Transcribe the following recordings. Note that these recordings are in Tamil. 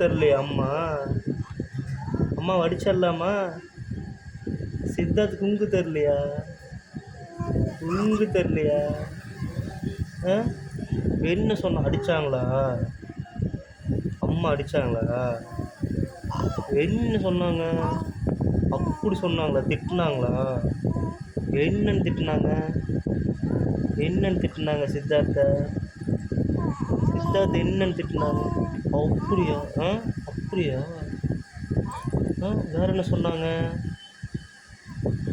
தெரியலையா அம்மா? அம்மா அடிச்சிடலாமா? சித்தார்த்துக்கு உங்கு தெரியலையா? உங்கு தெரியலையா? ஆ என்ன சொன்ன? அடித்தாங்களா? அம்மா அடித்தாங்களா? என்ன சொன்னாங்க? அப்படி சொன்னாங்களா? திட்டினாங்களா? என்னன்னு திட்டினாங்க? என்னன்னு திட்டினாங்க சித்தார்த்தை? சித்தார்த்தை என்னன்னு திட்டினாங்க? அப்படியா? ஆ அப்படியா? ஆ வேற என்ன சொன்னாங்க?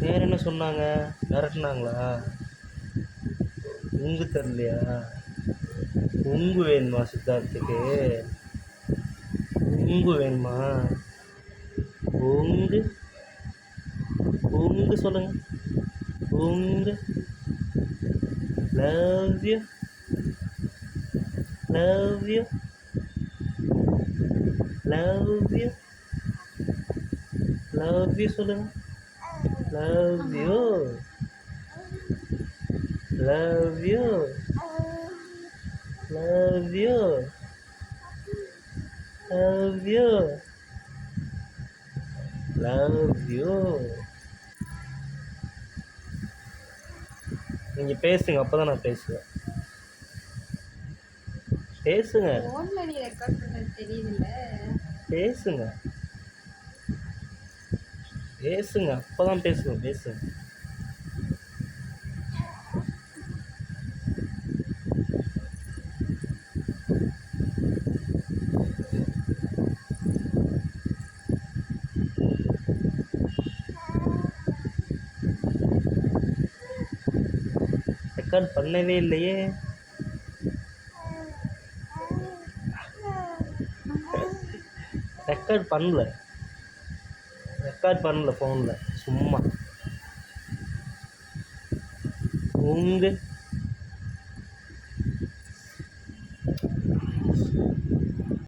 வேற என்ன சொன்னாங்க? மிரட்டினாங்களா? உங்கு தரலையா? உங்கு வேணுமா சித்தார்த்துக்கு? உங்கு வேணுமா? உங்கு உங்கு சொல்லுங்க. உங்கு love you love you love you love you சொல்லுங்க. Love you love you love you love you love you. நீங்கள் பேசுங்க, அப்போ தான் நான் பேசுவேன். பேசுங்க பேசுங்க பேசுங்க, அப்போ தான் பேசுவேன். பேசுங்க. ரெக்கார்ட் பண்ணவே இல்லையே. ரெக்கார்ட் பண்ணல ஃபோனில், சும்மா. உங்க